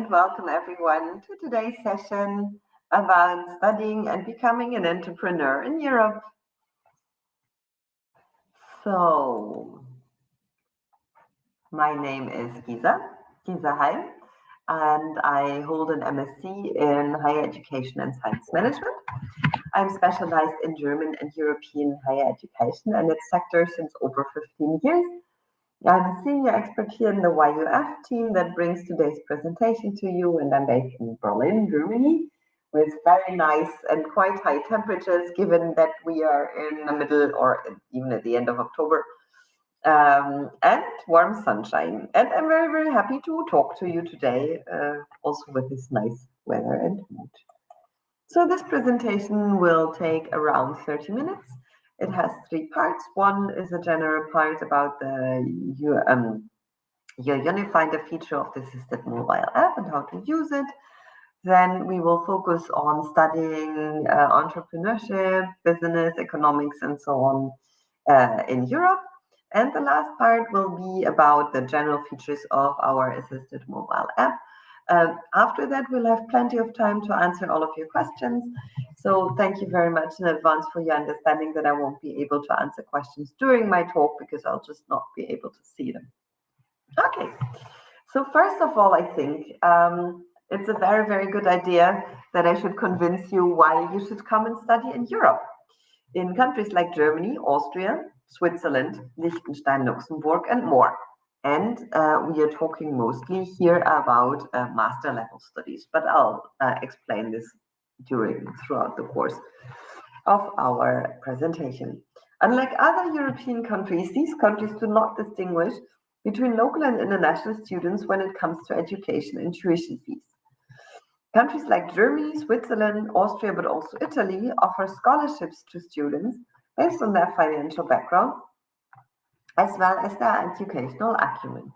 welcome everyone to today's session about studying and becoming an entrepreneur in Europe. So, my name is Gisa Heim, and I hold an MSc in Higher Education and Science Management. I'm specialized in German and European higher education and its sector since over 15 years. I'm a senior expert here in the YUF team that brings today's presentation to you, and I'm based in Berlin, Germany, with very nice and quite high temperatures, given that we are in the middle or even at the end of October, and warm sunshine. And I'm very, very happy to talk to you today, also with this nice weather and mood. So this presentation will take around 30 minutes. It has three parts. One is a general part about your unifying the feature of the assisted mobile app and how to use it. Then we will focus on studying entrepreneurship, business, economics, and so on in Europe. And the last part will be about the general features of our assisted mobile app. After that, we'll have plenty of time to answer all of your questions. So thank you very much in advance for your understanding that I won't be able to answer questions during my talk because I'll just not be able to see them. Okay, so first of all, I think it's a very, very good idea that I should convince you why you should come and study in Europe. In countries like Germany, Austria, Switzerland, Liechtenstein, Luxembourg, and more. And we are talking mostly here about master level studies, but I'll explain this throughout the course of our presentation. Unlike other European countries, these countries do not distinguish between local and international students when it comes to education and tuition fees. Countries like Germany, Switzerland, Austria, but also Italy offer scholarships to students based on their financial background as well as their educational acumen.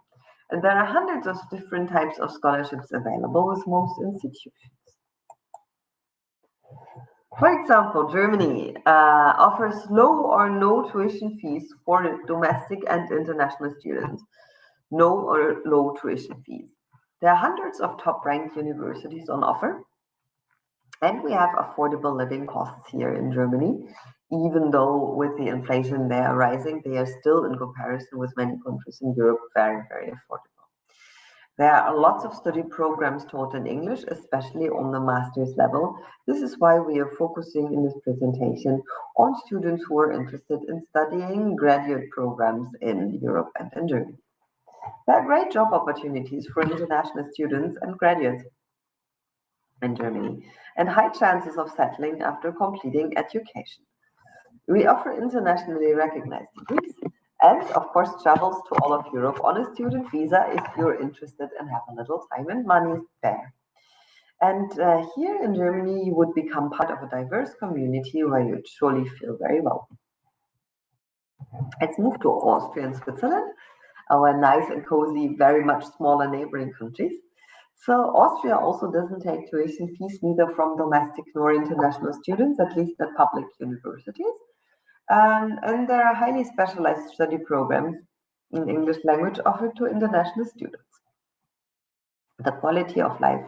And there are hundreds of different types of scholarships available with most institutions. For example, Germany offers low or no tuition fees for domestic and international students. No or low tuition fees. There are hundreds of top-ranked universities on offer, and we have affordable living costs here in Germany. Even though with the inflation they are rising, they are still, in comparison with many countries in Europe, very, very affordable. There are lots of study programs taught in English, especially on the master's level. This is why we are focusing in this presentation on students who are interested in studying graduate programs in Europe and in Germany. There are great job opportunities for international students and graduates in Germany, and high chances of settling after completing education. We offer internationally recognized degrees and, of course, travels to all of Europe on a student visa if you're interested and have a little time and money there. And here in Germany, you would become part of a diverse community where you'd surely feel very well. Let's move to Austria and Switzerland, our nice and cozy, very much smaller neighboring countries. So Austria also doesn't take tuition fees neither from domestic nor international students, at least at public universities. And there are highly specialized study programs in English language offered to international students. The quality of life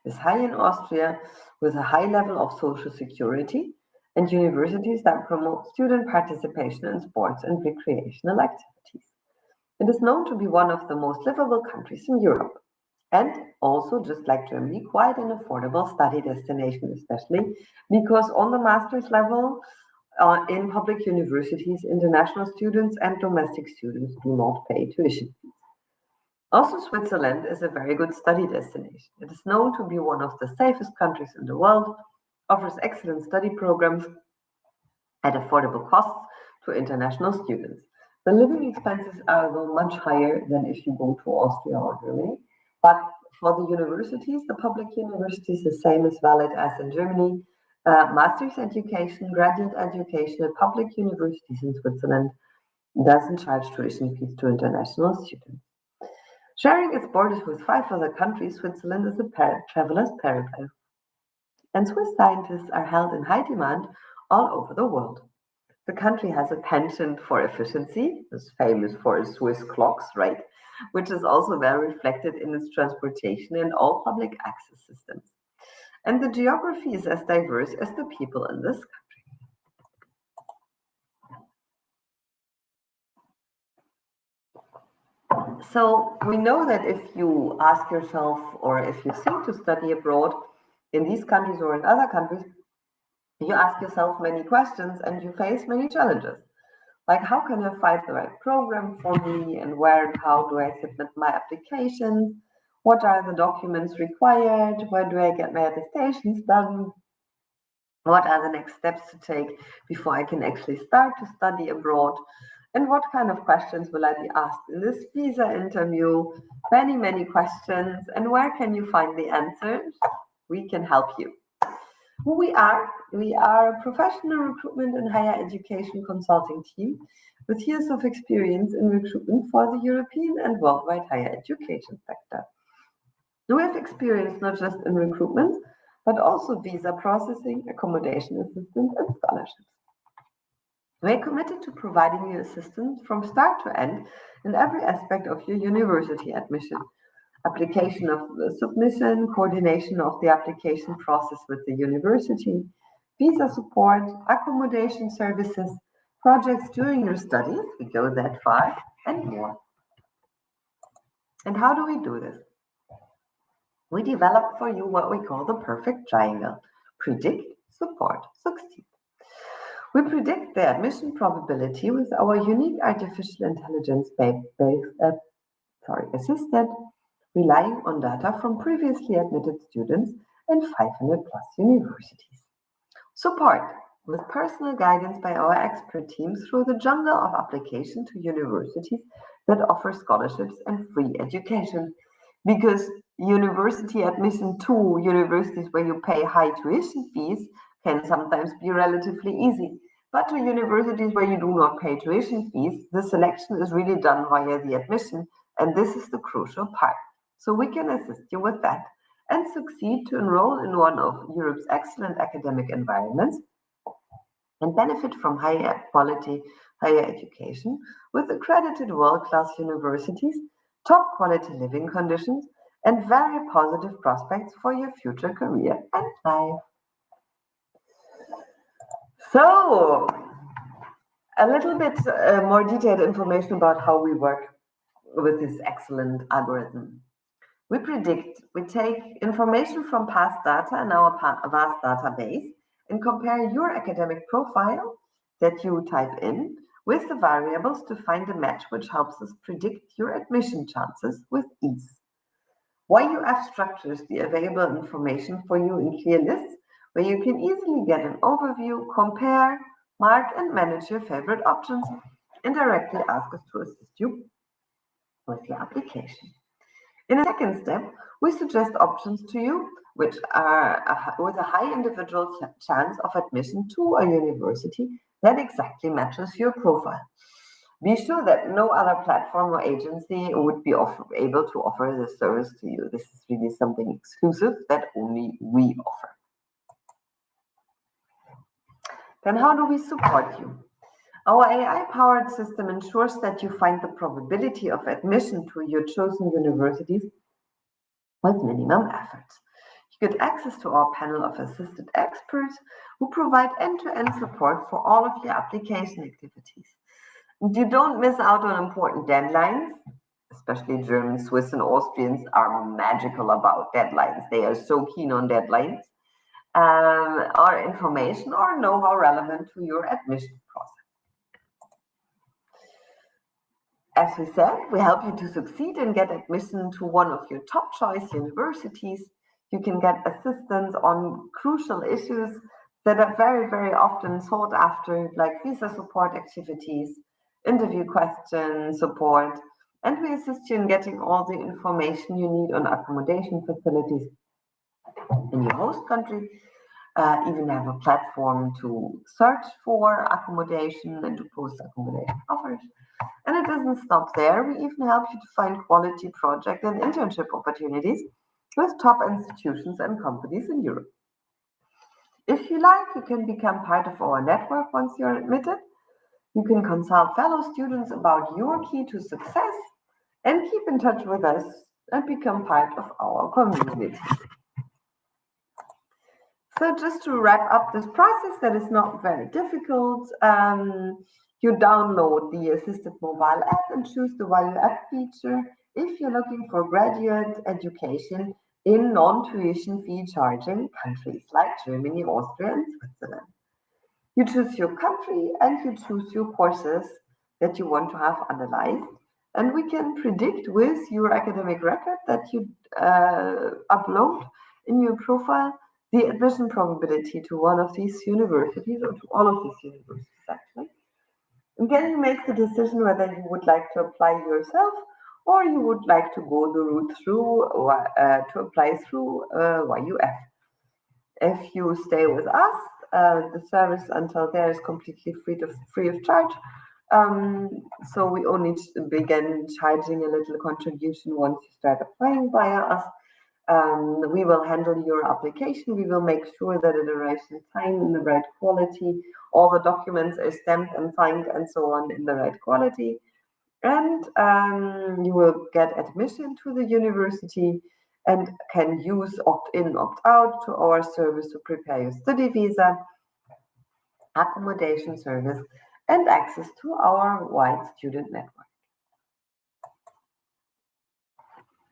is high in Austria with a high level of social security and universities that promote student participation in sports and recreational activities. It is known to be one of the most livable countries in Europe, and also, just like Germany, quite an affordable study destination, especially because on the master's level, in public universities, international students and domestic students do not pay tuition fees. Also, Switzerland is a very good study destination. It is known to be one of the safest countries in the world, offers excellent study programs at affordable costs to international students. The living expenses are though much higher than if you go to Austria or Germany, but for the universities, the public universities, the same is valid as in Germany. Master's education, graduate education at public universities in Switzerland doesn't charge tuition fees to international students. Sharing its borders with 5 other countries, Switzerland is a traveler's paradise. And Swiss scientists are held in high demand all over the world. The country has a penchant for efficiency, is famous for its Swiss clocks, right? which is also well reflected in its transportation and all public access systems. And the geography is as diverse as the people in this country. So we know that if you ask yourself, or if you think to study abroad in these countries or in other countries, you ask yourself many questions and you face many challenges. Like, how can I find the right program for me, and where and how do I submit my application? What are the documents required? Where do I get my attestations done? What are the next steps to take before I can actually start to study abroad? And what kind of questions will I be asked in this visa interview? Many, many questions. And where can you find the answers? We can help you. Who we are a professional recruitment and higher education consulting team with years of experience in recruitment for the European and worldwide higher education sector. We have experience not just in recruitment, but also visa processing, accommodation assistance, and scholarships. We're committed to providing you assistance from start to end in every aspect of your university admission. Application of the submission, coordination of the application process with the university, visa support, accommodation services, projects during your studies, we go that far, and more. And how do we do this? We develop for you what we call the perfect triangle: predict, support, succeed. We predict the admission probability with our unique artificial intelligence-based assisted, relying on data from previously admitted students and 500 plus universities. Support with personal guidance by our expert team through the jungle of application to universities that offer scholarships and free education. Because university admission to universities where you pay high tuition fees can sometimes be relatively easy. But to universities where you do not pay tuition fees, the selection is really done via the admission, and this is the crucial part. So we can assist you with that and succeed to enroll in one of Europe's excellent academic environments and benefit from higher quality higher education with accredited world-class universities, top quality living conditions, and very positive prospects for your future career and life. So, a little bit more detailed information about how we work with this excellent algorithm. We predict, we take information from past data in our vast database and compare your academic profile that you type in with the variables to find a match which helps us predict your admission chances with ease. YUF structures the available information for you in clear lists where you can easily get an overview, compare, mark, and manage your favorite options, and directly ask us to assist you with your application. In a second step, we suggest options to you which are with a high individual chance of admission to a university that exactly matches your profile. Be sure that no other platform or agency would be able to offer this service to you. This is really something exclusive that only we offer. Then how do we support you? Our AI-powered system ensures that you find the probability of admission to your chosen universities with minimum effort. You get access to our panel of assisted experts who provide end-to-end support for all of your application activities. And you don't miss out on important deadlines. Especially Germans, Swiss, and Austrians are magical about deadlines. They are so keen on deadlines. Or information or know-how relevant to your admission process. As we said, we help you to succeed and get admission to one of your top choice universities. You can get assistance on crucial issues that are very, very often sought after, like visa support activities, interview question support, and we assist you in getting all the information you need on accommodation facilities in your host country. Even have a platform to search for accommodation and to post accommodation offers. And it doesn't stop there. We even help you to find quality project and internship opportunities with top institutions and companies in Europe. If you like, you can become part of our network once you're admitted. You can consult fellow students about your key to success and keep in touch with us and become part of our community. So just to wrap up this process that is not very difficult, you download the assisted mobile app and choose the YUF feature if you're looking for graduate education in non-tuition fee charging countries like Germany, Austria, and Switzerland. You choose your country and you choose your courses that you want to have analyzed. And we can predict with your academic record that you upload in your profile the admission probability to one of these universities or to all of these universities actually. And then you make the decision whether you would like to apply yourself or you would like to go the route through to apply through YUF. If you stay with us, the service until there is completely free of charge. So we only begin charging a little contribution once you start applying via us. We will handle your application. We will make sure that it arrives in time in the right quality. All the documents are stamped and signed and so on in the right quality. And you will get admission to the university and can use opt-in, opt-out to our service to prepare your study visa, accommodation service, and access to our wide student network.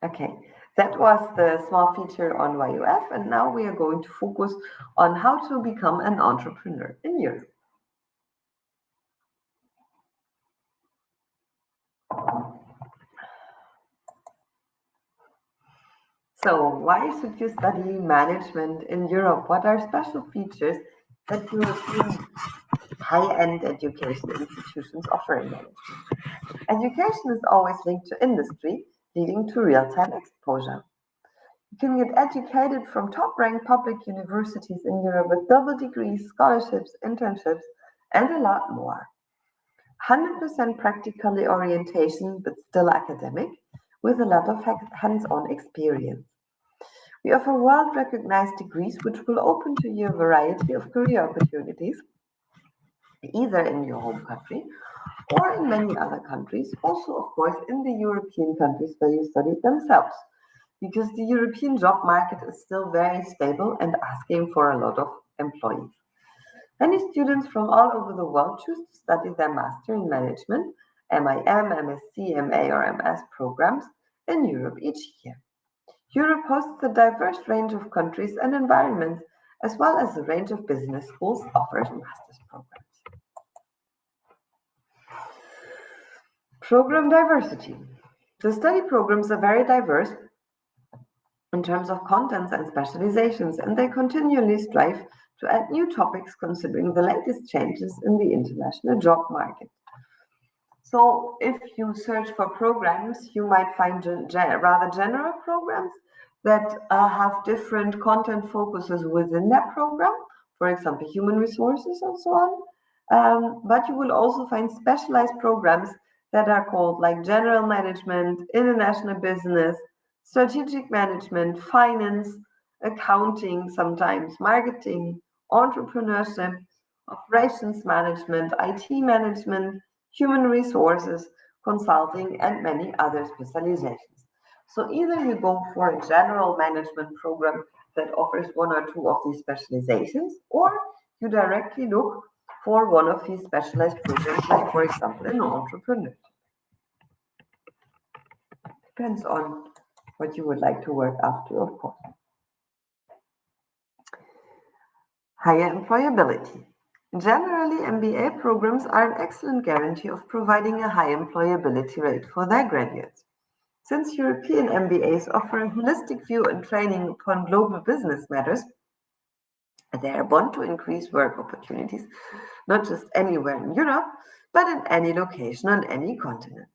Okay, that was the small feature on YUF, and now we are going to focus on how to become an entrepreneur in Europe. So, why should you study management in Europe? What are special features that European high-end education institutions offer in management? Education is always linked to industry, leading to real-time exposure. You can get educated from top-ranked public universities in Europe with double degrees, scholarships, internships, and a lot more. 100% practically orientation, but still academic, with a lot of hands-on experience. We offer world-recognized degrees which will open to you a variety of career opportunities, either in your home country or in many other countries, also, of course, in the European countries where you studied themselves, because the European job market is still very stable and asking for a lot of employees. Many students from all over the world choose to study their Master in Management, MIM, MSc, MA, or MS programs in Europe each year. Europe hosts a diverse range of countries and environments, as well as a range of business schools offering master's programs. Program diversity. The study programs are very diverse in terms of contents and specializations, and they continually strive to add new topics considering the latest changes in the international job market. So if you search for programs, you might find rather general programs that have different content focuses within that program, for example, human resources and so on. But you will also find specialized programs that are called like general management, international business, strategic management, finance, accounting, sometimes marketing, entrepreneurship, operations management, IT management, human resources, consulting, and many other specializations. So either you go for a general management program that offers one or two of these specializations, or you directly look for one of these specialized programs, like for example, an entrepreneur. Depends on what you would like to work after, of course. Higher employability. Generally, MBA programs are an excellent guarantee of providing a high employability rate for their graduates. Since European MBAs offer a holistic view and training upon global business matters, they are bound to increase work opportunities, not just anywhere in Europe, but in any location on any continent.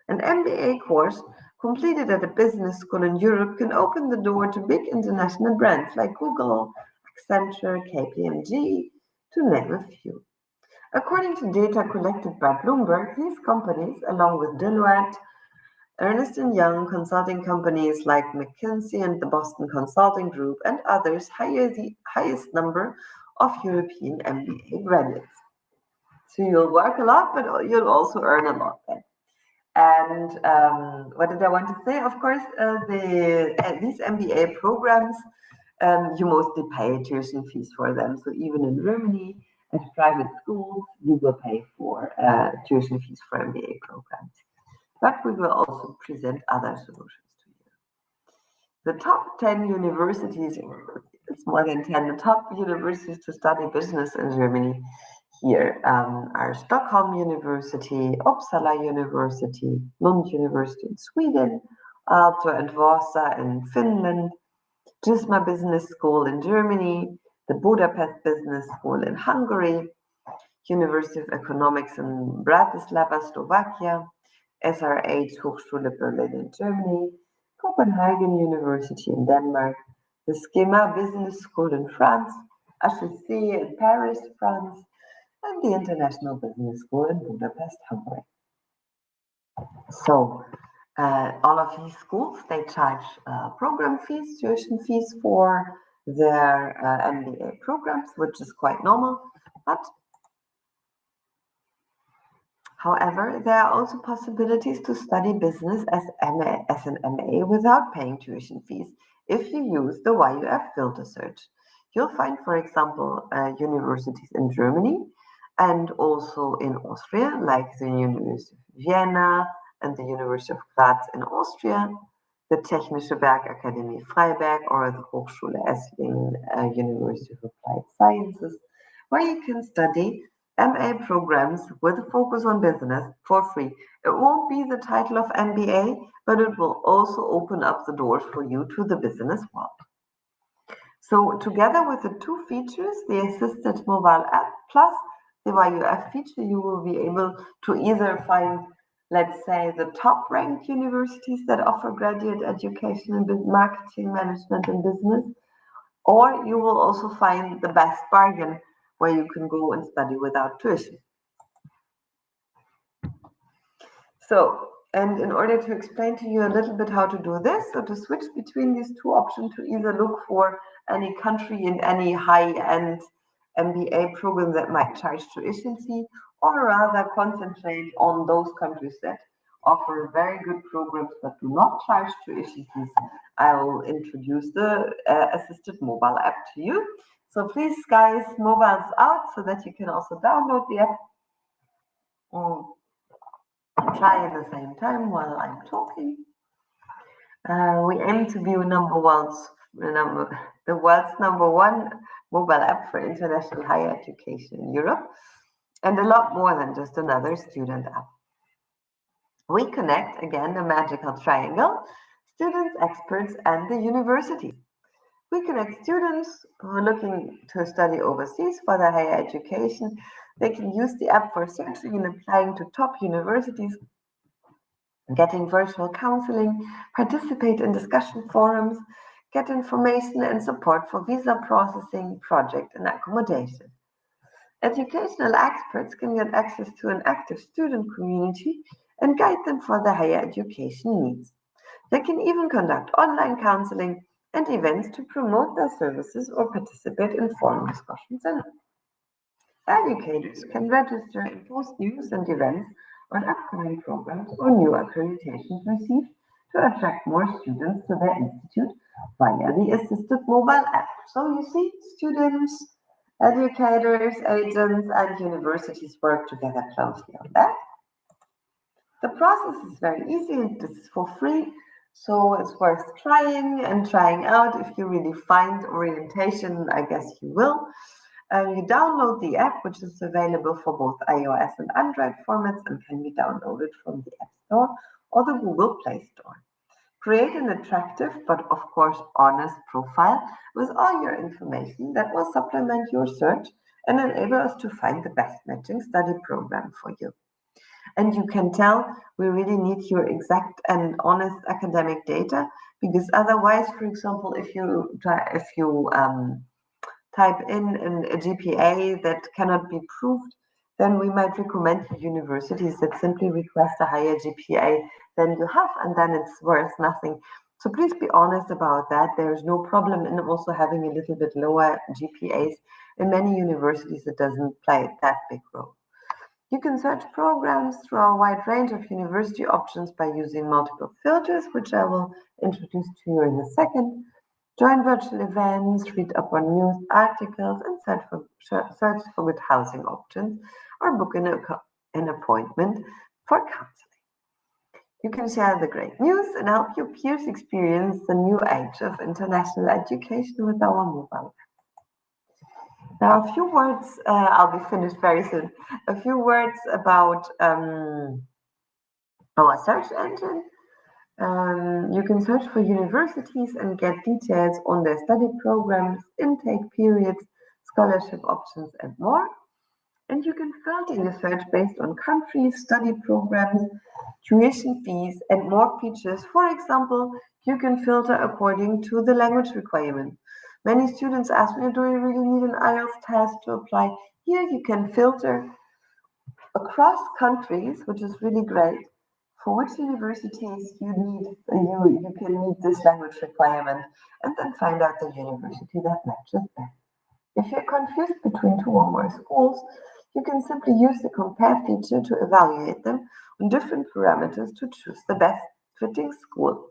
An MBA course completed at a business school in Europe can open the door to big international brands like Google, Accenture, KPMG, to name a few. According to data collected by Bloomberg, these companies, along with Deloitte, Ernst & Young, consulting companies like McKinsey and the Boston Consulting Group, and others, hire the highest number of European MBA graduates. So you'll work a lot, but you'll also earn a lot then. And what did I want to say? Of course, these MBA programs, you mostly pay tuition fees for them. So even in Germany, at private schools, you will pay for tuition fees for MBA programs. But we will also present other solutions to you. The top 10 universities, it's more than 10, the top universities to study business in Germany here are Stockholm University, Uppsala University, Lund University in Sweden, Aalto and Vaasa in Finland, GISMA Business School in Germany, the Budapest Business School in Hungary, University of Economics in Bratislava, Slovakia, SRH Hochschule Berlin in Germany, Copenhagen University in Denmark, the Schema Business School in France, HEC in Paris, France, and the International Business School in Budapest, Hungary. So all of these schools, they charge program fees, tuition fees for their MBA programs, which is quite normal. But however, there are also possibilities to study business as an MA without paying tuition fees if you use the YUF filter search. You'll find, for example, universities in Germany and also in Austria, like the University of Vienna and the University of Graz in Austria, the Technische Bergakademie Freiberg, or the Hochschule Esslingen, University of Applied Sciences, where you can study MA programs with a focus on business for free. It won't be the title of MBA, but it will also open up the doors for you to the business world. So together with the two features, the assisted mobile app plus the YUF feature, you will be able to either find, let's say, the top ranked universities that offer graduate education in marketing, management, and business, or you will also find the best bargain where you can go and study without tuition. So, and in order to explain to you a little bit how to do this, so to switch between these two options, to either look for any country in any high-end MBA program that might charge tuition fee, or rather concentrate on those countries that offer very good programs but do not charge tuition fees, I will introduce the assisted mobile app to you. So please, guys, mobiles out so that you can also download the app. Try at the same time while I'm talking. We aim to be the world's #1 mobile app for international higher education in Europe, and a lot more than just another student app. We connect, again, the magical triangle, students, experts, and the universities. We connect students who are looking to study overseas for their higher education. They can use the app for searching and applying to top universities, getting virtual counseling, participate in discussion forums, get information and support for visa processing, project, and accommodation. Educational experts can get access to an active student community and guide them for their higher education needs. They can even conduct online counseling and events to promote their services or participate in forum discussions. And educators can register and post news and events on upcoming programs or new accreditations received to attract more students to their institute via the assisted mobile app. So you see, students, educators, agents, and universities work together closely on that. The process is very easy and this is for free, so it's worth trying and trying out. If you really find orientation, I guess you will. You download the app, which is available for both iOS and Android formats and can be downloaded from the App Store or the Google Play Store. Create an attractive, but of course honest profile with all your information that will supplement your search and enable us to find the best matching study program for you. And you can tell we really need your exact and honest academic data, because otherwise, for example, if you type in a GPA that cannot be proved, then we might recommend universities that simply request a higher GPA than you have, and then it's worth nothing. So please be honest about that. There's no problem in also having a little bit lower GPAs. In many universities, it doesn't play that big role. You can search programs through a wide range of university options by using multiple filters, which I will introduce to you in a second. Join virtual events, read up on news articles, and search for good housing options, or book an appointment for counseling. You can share the great news and help your peers experience the new age of international education with our mobile app. Now, a few words, I'll be finished very soon. A few words about our search engine. You can search for universities and get details on their study programs, intake periods, scholarship options, and more. And you can filter your search based on countries, study programs, tuition fees, and more features. For example, you can filter according to the language requirement. Many students ask me, do you really need an IELTS test to apply? Here you can filter across countries, which is really great, for which universities you can meet this language requirement, and then find out the university that matches best. If you're confused between two or more schools, you can simply use the compare feature to evaluate them on different parameters to choose the best fitting school.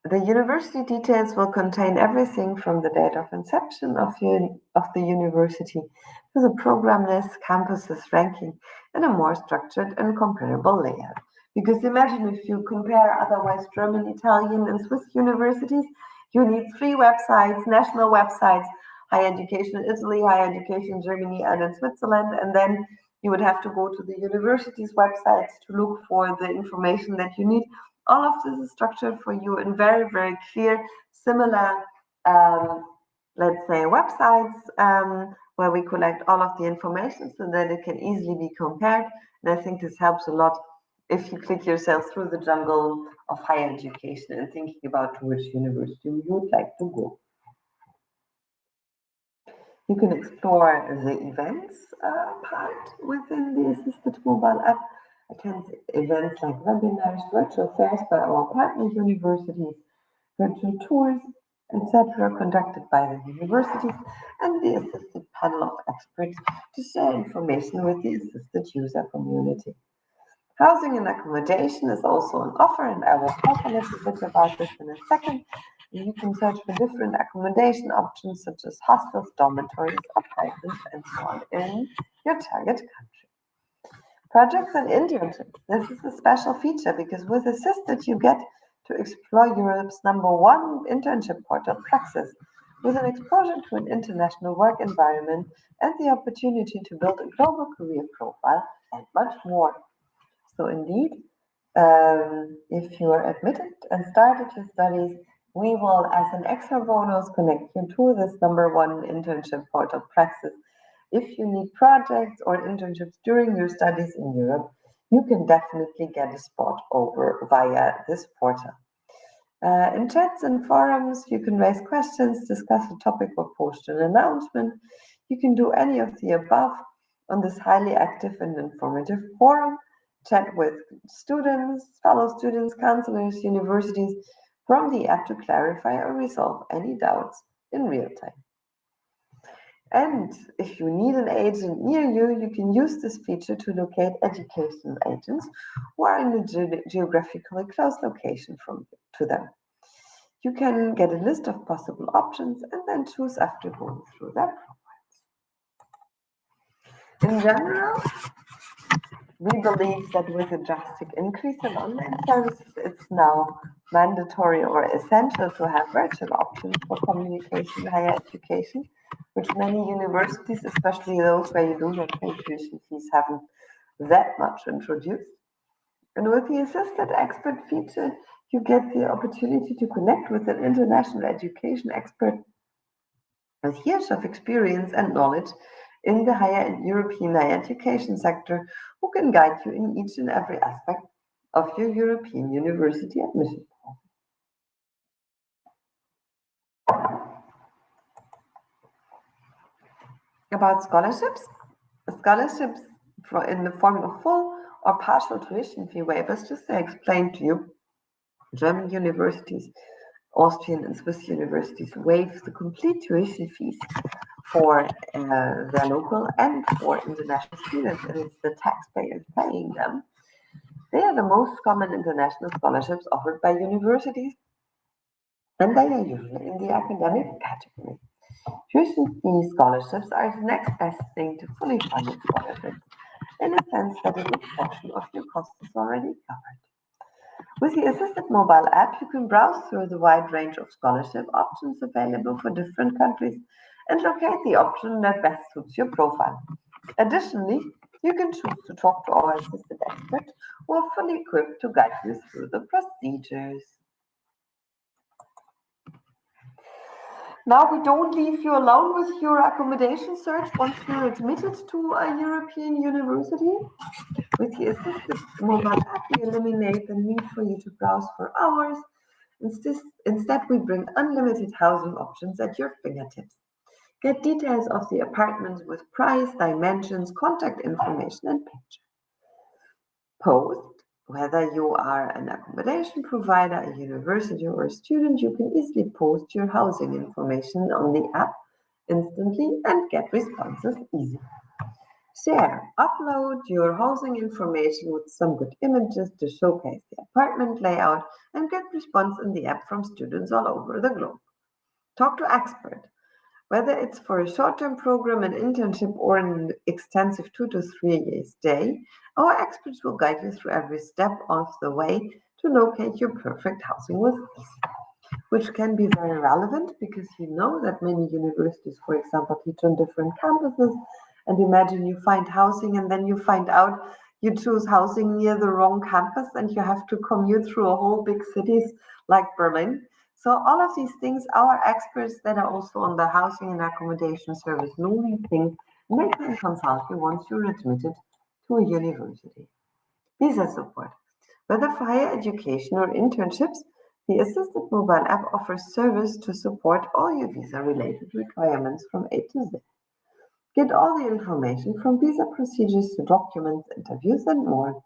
The university details will contain everything from the date of inception of the university to the program list, campuses, ranking, in a more structured and comparable layout. Because imagine if you compare otherwise German, Italian, and Swiss universities, you need 3 websites, national websites, higher education in Italy, higher education in Germany, and in Switzerland, and then you would have to go to the university's websites to look for the information that you need. All of this is structured for you in very, very clear, similar, let's say, websites where we collect all of the information so that it can easily be compared. And I think this helps a lot if you click yourself through the jungle of higher education and thinking about to which university you would like to go. You can explore the events part within the assisted mobile app. Attend events like webinars, virtual fairs by our partner universities, virtual tours, etc., conducted by the universities and the assisted panel of experts to share information with the assisted user community. Housing and accommodation is also an offer, and I will talk a little bit about this in a second. You can search for different accommodation options such as hostels, dormitories, apartments, and so on in your target country. Projects and internships. This is a special feature because with Assisted you get to explore Europe's #1 internship portal, Praxis, with an exposure to an international work environment and the opportunity to build a global career profile and much more. So indeed, if you are admitted and started your studies, we will, as an extra bonus, connect you to this #1 internship portal, Praxis. If you need projects or internships during your studies in Europe, you can definitely get a spot over via this portal. In chats and forums, you can raise questions, discuss a topic, or post an announcement. You can do any of the above on this highly active and informative forum. Chat with students, fellow students, counselors, universities from the app to clarify or resolve any doubts in real time. And if you need an agent near you, you can use this feature to locate educational agents who are in a geographically close location to them. You can get a list of possible options and then choose after going through their profiles. In general, we believe that with a drastic increase in online services, it's now mandatory or essential to have virtual options for communication in higher education, which many universities, especially those where you do not pay tuition fees, haven't that much introduced. And with the Assisted Expert feature, you get the opportunity to connect with an international education expert with years of experience and knowledge in the European higher education sector, who can guide you in each and every aspect of your European university admission process. About scholarships. Scholarships in the form of full or partial tuition fee waivers, just to explain to you, German universities, Austrian and Swiss universities waive the complete tuition fees for their local and for international students, and it's the taxpayers paying them. They are the most common international scholarships offered by universities, and they are usually in the academic category. Tuition fee scholarships are the next best thing to fully funded scholarships, in a sense that a good portion of your cost is already covered. With the assisted mobile app, you can browse through the wide range of scholarship options available for different countries and locate the option that best suits your profile. Additionally, you can choose to talk to our assisted expert who are fully equipped to guide you through the procedures. Now we don't leave you alone with your accommodation search once you're admitted to a European university. With the assisted mobile app, we eliminate the need for you to browse for hours. Instead, we bring unlimited housing options at your fingertips. Get details of the apartments with price, dimensions, contact information, and picture. Post. Whether you are an accommodation provider, a university, or a student, you can easily post your housing information on the app instantly and get responses easily. Share. Upload your housing information with some good images to showcase the apartment layout and get response in the app from students all over the globe. Talk to expert. Whether it's for a short-term program, an internship, or an extensive 2 to 3 year stay, our experts will guide you through every step of the way to locate your perfect housing with ease, which can be very relevant because you know that many universities, for example, teach on different campuses. And imagine you find housing and then you find out you choose housing near the wrong campus and you have to commute through a whole big cities like Berlin. So all of these things, our experts that are also on the housing and accommodation service know these things, and they can consult you once you're admitted to a university. Visa support. Whether for higher education or internships, the assisted mobile app offers service to support all your visa-related requirements from A to Z. Get all the information from visa procedures to documents, interviews, and more.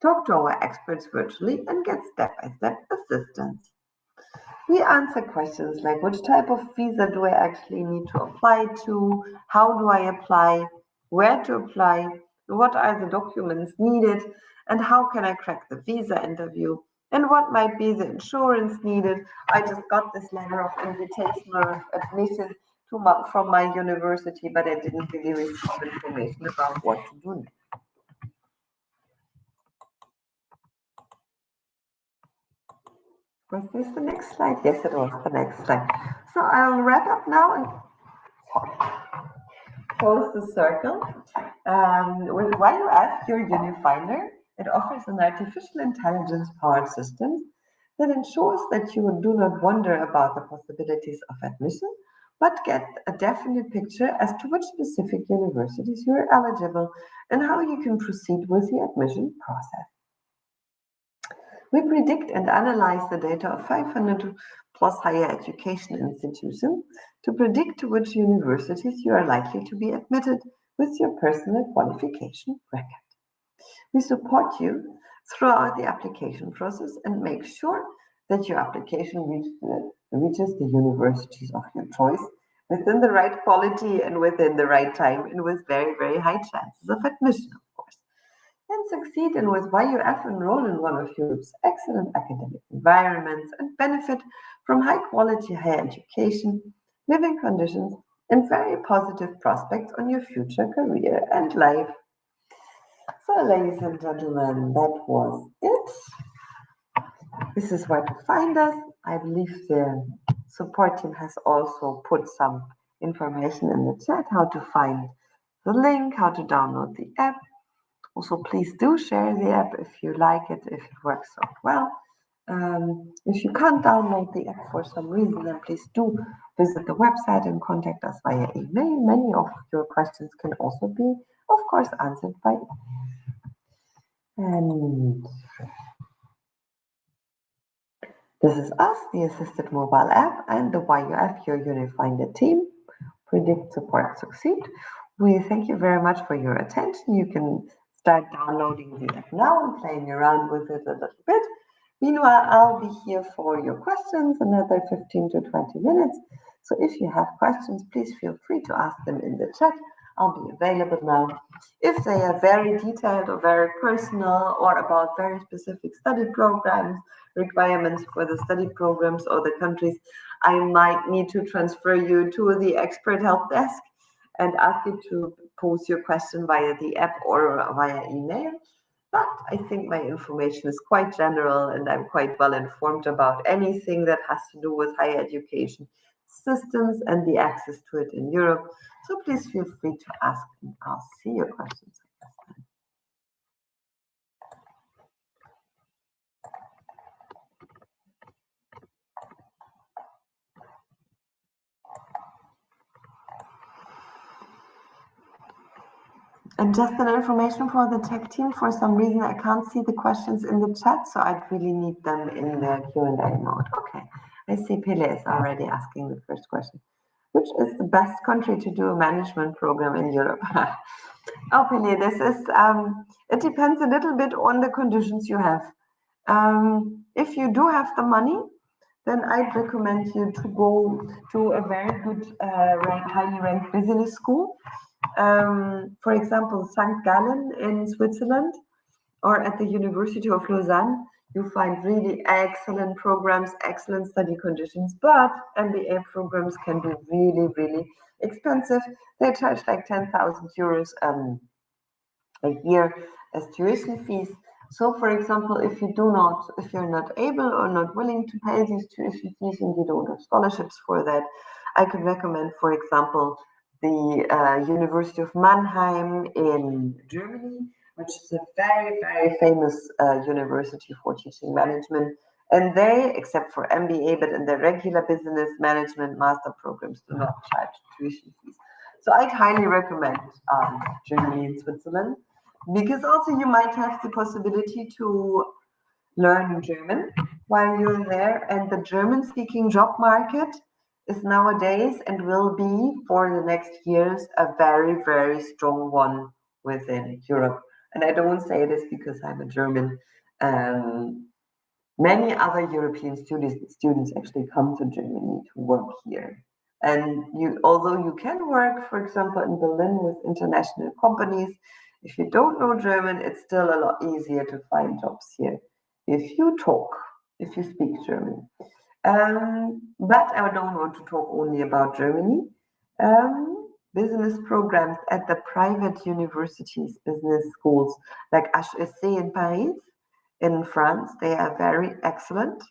Talk to our experts virtually and get step-by-step assistance. We answer questions like which type of visa do I actually need to apply to, how do I apply, where to apply, what are the documents needed, and how can I crack the visa interview, and what might be the insurance needed. I just got this letter of invitation or of admission from my university, but I didn't really receive information about what to do next. Was this the next slide? Yes, it was the next slide. So I'll wrap up now and close the circle. With YUF, your UniFinder, it offers an artificial intelligence-powered system that ensures that you do not wonder about the possibilities of admission, but get a definite picture as to which specific universities you are eligible and how you can proceed with the admission process. We predict and analyze the data of 500 plus higher education institutions to predict to which universities you are likely to be admitted with your personal qualification record. We support you throughout the application process and make sure that your application reaches the universities of your choice within the right quality and within the right time and with very, very high chances of admission, of course. And succeed and with YUF enroll in one of Europe's excellent academic environments and benefit from high quality higher education, living conditions, and very positive prospects on your future career and life. So, ladies and gentlemen, that was it. This is where to find us. I believe the support team has also put some information in the chat, how to find the link, how to download the app. Also, please do share the app if you like it, if it works so well. If you can't download the app for some reason, then please do visit the website and contact us via email. Many of your questions can also be, of course, answered by email. And this is us, the assisted mobile app, and the YUF, your UniFinder team. Predict, support, succeed. We thank you very much for your attention. You can start downloading the app now and playing around with it a little bit. Meanwhile, I'll be here for your questions another 15 to 20 minutes. So if you have questions, please feel free to ask them in the chat. I'll be available now. If they are very detailed or very personal or about very specific study programs, requirements for the study programs or the countries, I might need to transfer you to the expert help desk and ask you to pose your question via the app or via email. But I think my information is quite general and I'm quite well informed about anything that has to do with higher education systems and the access to it in Europe. So please feel free to ask and I'll see your questions. And just an information for the tech team, for some reason I can't see the questions in the chat, so I'd really need them in the Q&A mode. Okay, I see Pele is already asking the first question. Which is the best country to do a management program in Europe? Oh, Pele, this is, it depends a little bit on the conditions you have. If you do have the money, then I'd recommend you to go to a very good, highly ranked business school. For example, St. Gallen in Switzerland or at the University of Lausanne, you find really excellent programs, excellent study conditions, but MBA programs can be really, really expensive. They charge like 10,000 euros a year as tuition fees. So, for example, if you're not able or not willing to pay these tuition fees and you don't have scholarships for that, I could recommend, for example, the University of Mannheim in Germany, which is a very, very famous university for teaching management. And they, except for MBA, but in their regular business management master programs, do not charge tuition fees. So I'd highly recommend Germany and Switzerland, because also you might have the possibility to learn German while you're there. And the German-speaking job market is nowadays and will be for the next years a very, very strong one within Europe. And I don't say this because I'm a German. Many other European students actually come to Germany to work here. And although you can work, for example, in Berlin with international companies, if you don't know German, it's still a lot easier to find jobs here if you speak German. But I don't want to talk only about Germany. Business programs at the private universities, business schools like HEC in Paris, in France, they are very excellent.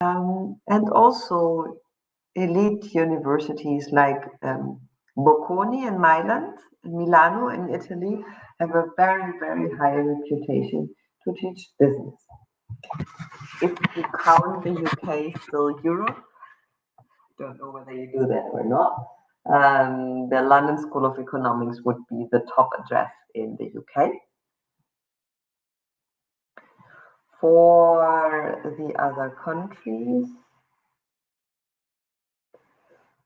And also elite universities like Bocconi in Milan, Milano in Italy, have a very, very high reputation to teach business. If you count the UK still Europe, don't know whether you do that or not, the London School of Economics would be the top address in the UK. For the other countries,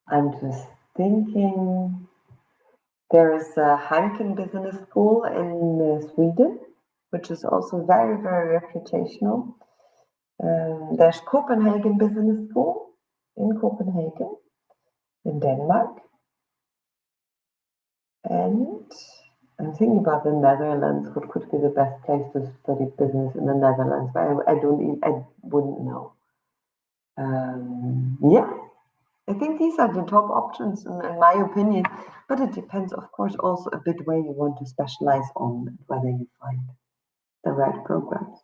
I'm just thinking, there is a Heineken Business School in Sweden, which is also very, very reputational. There's Copenhagen Business School in Copenhagen, in Denmark. And I'm thinking about the Netherlands. What could be the best place to study business in the Netherlands? But I wouldn't know. Yeah, I think these are the top options in my opinion. But it depends, of course, also a bit where you want to specialize on and whether you find the right programs.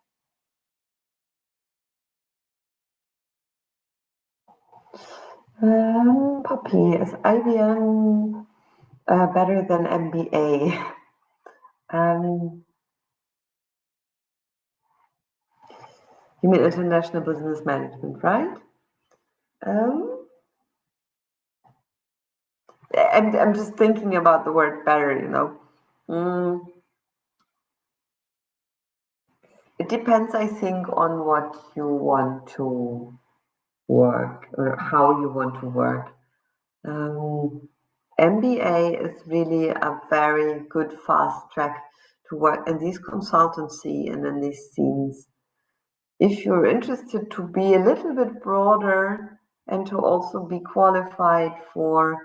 Poppy, is IBM better than MBA? You mean international business management, right? I'm just thinking about the word better, It depends, I think, on what you want to work or how you want to work. MBA is really a very good fast track to work in these consultancy and in these scenes. if you're interested to be a little bit broader and to also be qualified for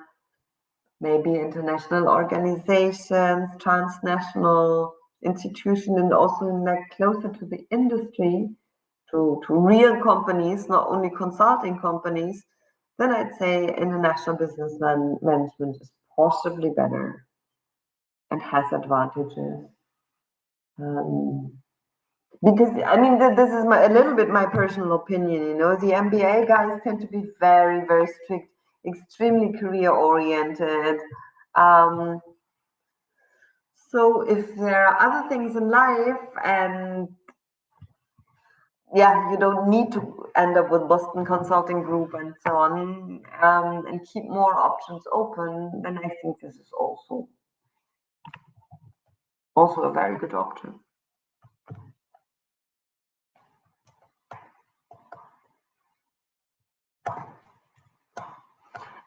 maybe international organizations, transnational institutions, and also like closer to the industry, to real companies, not only consulting companies, then I'd say international business management is possibly better and has advantages. Because I mean, this is a little bit my personal opinion. You know, the MBA guys tend to be very, very strict, extremely career oriented. Um, so if there are other things in life, and yeah, you don't need to end up with Boston Consulting Group and so on, and keep more options open, then I think this is also a very good option.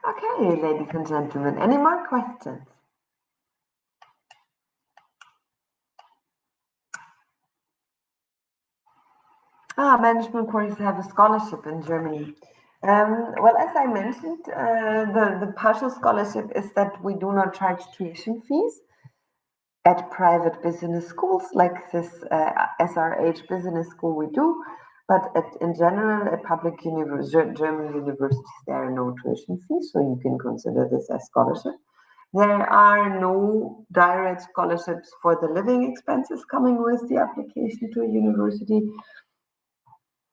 Okay, ladies and gentlemen, any more questions? Management courses have a scholarship in Germany. Well, as I mentioned, the partial scholarship is that we do not charge tuition fees at private business schools like this SRH business school we do, but in general, at public German universities, there are no tuition fees, so you can consider this as scholarship. There are no direct scholarships for the living expenses coming with the application to a university.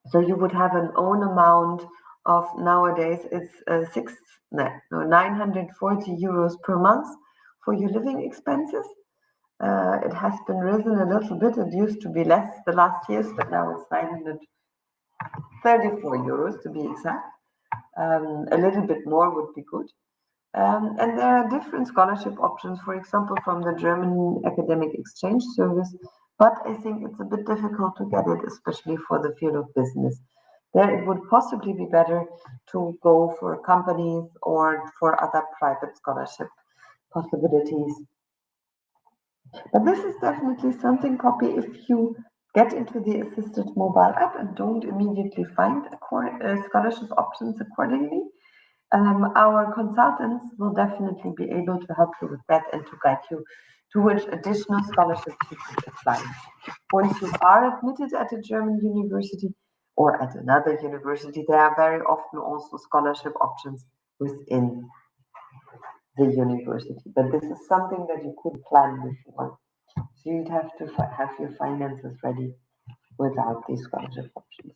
So you would have an own amount of nowadays it's 940 euros per month for your living expenses. It has been risen a little bit. It used to be less the last years, but now it's 934 euros to be exact. A little bit more would be good. And there are different scholarship options, for example, from the German Academic Exchange Service, but I think it's a bit difficult to get it, especially for the field of business. There it would possibly be better to go for companies or for other private scholarship possibilities. But this is definitely something, Poppy, if you get into the assisted mobile app and don't immediately find scholarship options accordingly, our consultants will definitely be able to help you with that and to guide you to which additional scholarships you could apply. Once you are admitted at a German university or at another university, there are very often also scholarship options within the university. But this is something that you could plan before. So you'd have to have your finances ready without these scholarship options.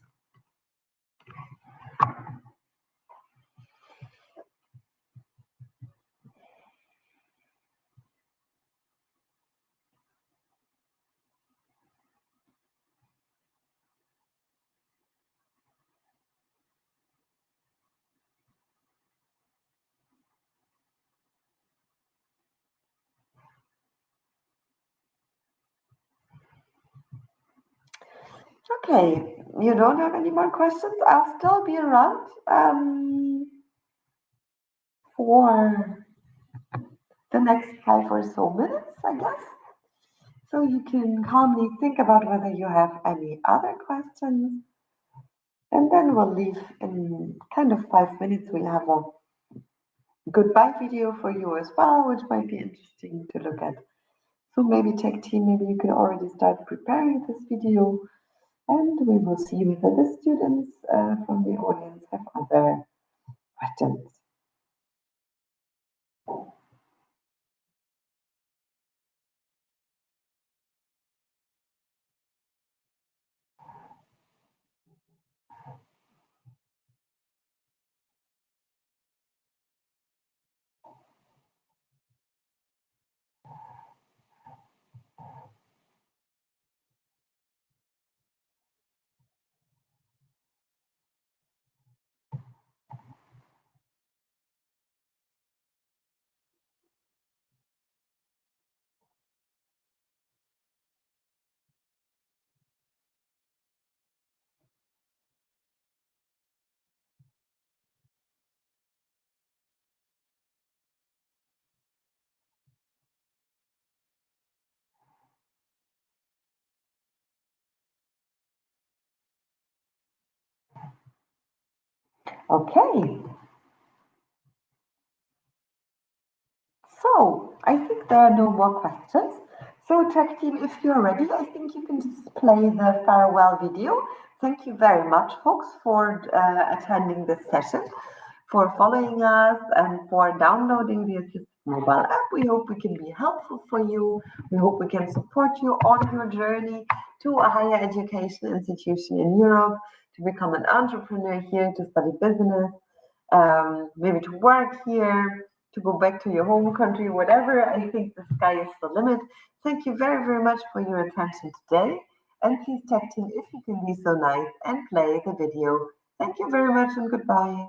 Okay, you don't have any more questions? I'll still be around for the next 5 or so minutes, I guess. So you can calmly think about whether you have any other questions. And then we'll leave in kind of 5 minutes. We'll have a goodbye video for you as well, which might be interesting to look at. So maybe tech team, maybe you can already start preparing this video. And we will see whether the students from the audience have other questions. Okay. So I think there are no more questions. So Tech Team, if you're ready, I think you can just play the farewell video. Thank you very much, folks, for attending this session, for following us, and for downloading the Assist mobile app. We hope we can be helpful for you. We hope we can support you on your journey to a higher education institution in Europe, to become an entrepreneur here, to study business, maybe to work here, to go back to your home country, whatever. I think the sky is the limit. Thank you very, very much for your attention today. And please, Tech Team, if you can be so nice and play the video. Thank you very much and goodbye.